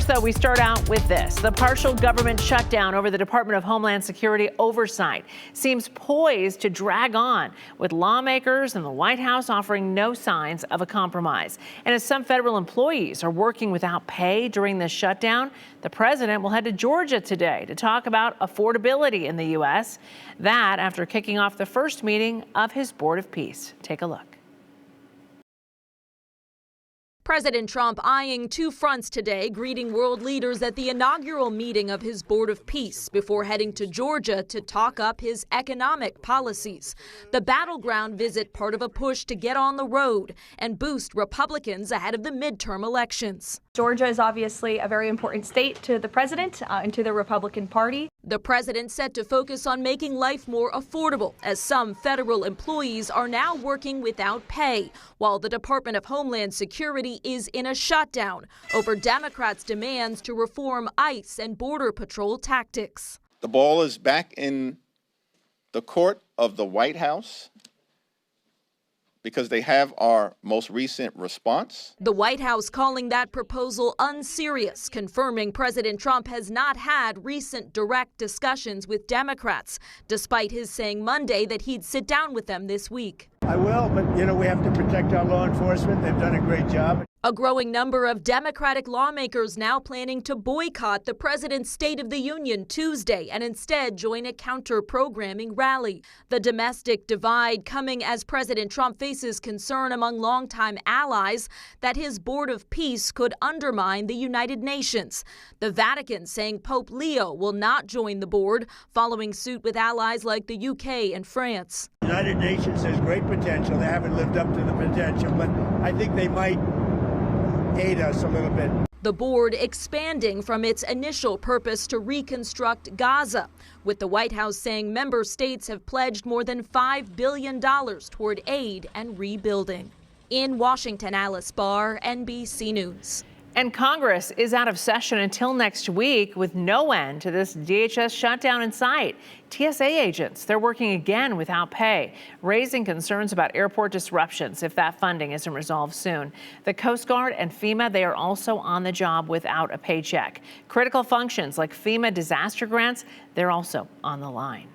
though, we start out with this. The partial government shutdown over the Department of Homeland Security oversight seems poised to drag on, with lawmakers and the White House offering no signs of a compromise. And as some federal employees are working without pay during this shutdown, the president will head to Georgia today to talk about affordability in the U.S. That after kicking off the first meeting of his Board of Peace. Take a look. President Trump eyeing two fronts today, greeting world leaders at the inaugural meeting of his Board of Peace before heading to Georgia to talk up his economic policies. The battleground visit part of a push to get on the road and boost Republicans ahead of the midterm elections. Georgia is obviously a very important state to the president and to the Republican Party. The president set to focus on making life more affordable, as some federal employees are now working without pay, while the Department of Homeland Security is in a shutdown over Democrats' demands to reform ICE and Border Patrol tactics. The ball is back in the court of the White House, because they have our most recent response. The White House calling that proposal unserious, confirming President Trump has not had recent direct discussions with Democrats, despite his saying Monday that he'd sit down with them this week. I will, but we have to protect our law enforcement. They've done a great job. A growing number of Democratic lawmakers now planning to boycott the president's State of the Union Tuesday and instead join a counter-programming rally. The domestic divide coming as President Trump faces concern among longtime allies that his Board of Peace could undermine the United Nations. The Vatican saying Pope Leo will not join the board, following suit with allies like the UK and France. The United Nations has great potential. They haven't lived up to the potential, but I think they might aid us a little bit. The board expanding from its initial purpose to reconstruct Gaza, with the White House saying member states have pledged more than $5 billion toward aid and rebuilding. In Washington, Alice Barr, NBC News. And Congress is out of session until next week with no end to this DHS shutdown in sight. TSA agents, they're working again without pay, raising concerns about airport disruptions if that funding isn't resolved soon. The Coast Guard and FEMA, they are also on the job without a paycheck. Critical functions like FEMA disaster grants, they're also on the line.